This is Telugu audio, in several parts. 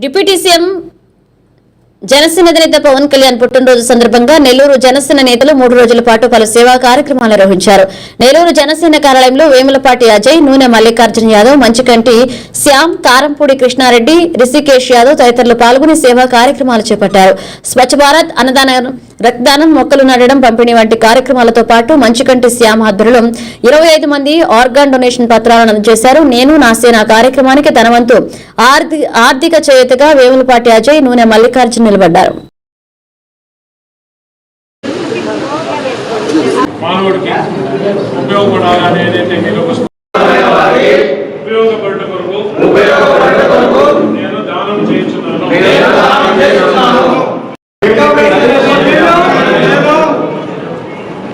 డిప్యూటీ సీఎం జనసేన అధినేత పవన్ కళ్యాణ్ పుట్టినరోజు సందర్భంగా నెల్లూరు జనసేన నేతలు 3 రోజుల పాటు పలు సేవా కార్యక్రమాలు నిర్వహించారు. నెల్లూరు జనసేన కార్యాలయంలో వేములపాటి అజయ్, నూనె మల్లికార్జున యాదవ్, మంచికంటి శ్యామ్, కారంపూడి కృష్ణారెడ్డి, రిషికేష్ యాదవ్ తదితరులు పాల్గొని సేవా కార్యక్రమాలు చేపట్టారు. స్వచ్ఛ భారత్, అన్నదానం, రక్తదానం, మొక్కలు నాటడం, పంపిణీ వంటి కార్యక్రమాలతో పాటు మంచికంటి శ్యామ్ ఆధ్వర్యంలో 25 మంది ఆర్గాన్ డొనేషన్ పత్రాలను అందజేశారు. నేను నా సేన కార్యక్రమానికి తన వంతు ఆర్థిక చేయూతగా వేములపాటి అజయ్, నూనె మల్లికార్జున నిలబడ్డారు. మానవుడికి ఉపయోగపడాలని ఏదైతే నేను దానం చేయించున్నాను.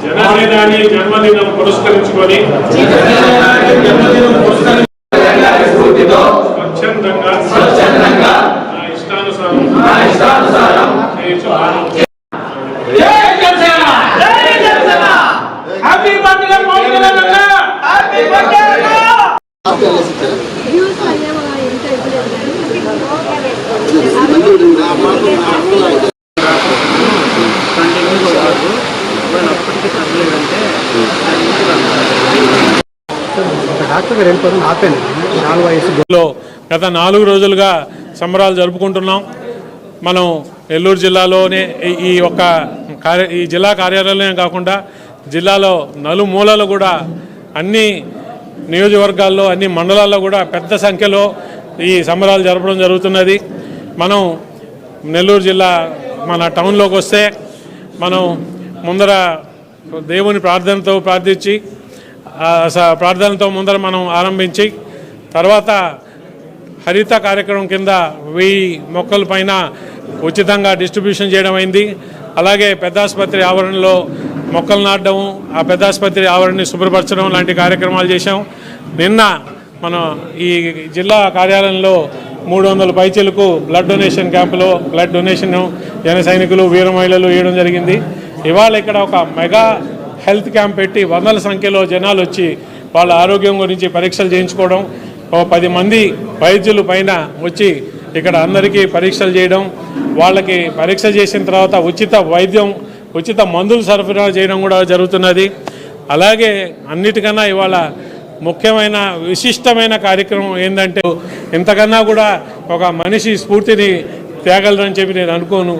జనసేనాని జన్మదినం పురస్కరించుకొని స్వచ్ఛందంగా నా ఇష్టానుసారం చేయించున్నాను. గత 4 రోజులుగా సంబరాలు జరుపుకుంటున్నాం. మనం నెల్లూరు జిల్లాలోనే ఈ జిల్లా కార్యాలయం కాకుండా జిల్లాలో నలుమూలలు కూడా అన్ని నియోజకవర్గాల్లో అన్ని మండలాల్లో కూడా పెద్ద సంఖ్యలో ఈ సంబరాలు జరపడం జరుగుతున్నది. మనం నెల్లూరు జిల్లా మన టౌన్లోకి వస్తే మనం ముందర దేవుని ప్రార్థనతో ముందర మనం ఆరంభించి తర్వాత హరిత కార్యక్రమం కింద 1000 మొక్కల పైన ఉచితంగా డిస్ట్రిబ్యూషన్ చేయడం అయింది. అలాగే పెద్దాసుపత్రి ఆవరణలో మొక్కలు నాటడం, ఆ పెద్దాసుపత్రి ఆవరణని శుభ్రపరచడం లాంటి కార్యక్రమాలు చేశాం. నిన్న మనం ఈ జిల్లా కార్యాలయంలో 300 పైచీలకు బ్లడ్ డొనేషన్ క్యాంపులో బ్లడ్ డొనేషన్ జన సైనికులు, వీర మహిళలు వేయడం జరిగింది. ఇవాళ ఇక్కడ ఒక మెగా హెల్త్ క్యాంప్ పెట్టి వందల సంఖ్యలో జనాలు వచ్చి వాళ్ళ ఆరోగ్యం గురించి పరీక్షలు చేయించుకోవడం, 10 మంది వైద్యులు పైన వచ్చి ఇక్కడ అందరికీ పరీక్షలు చేయడం, వాళ్ళకి పరీక్ష చేసిన తర్వాత ఉచిత వైద్యం, ఉచిత మందులు సరఫరా చేయడం కూడా జరుగుతున్నది. అలాగే అన్నిటికన్నా ఇవాళ ముఖ్యమైన విశిష్టమైన కార్యక్రమం ఏంటంటే ఇంతకన్నా కూడా ఒక మనిషి స్ఫూర్తిని తేగలరని చెప్పి నేను అనుకోను.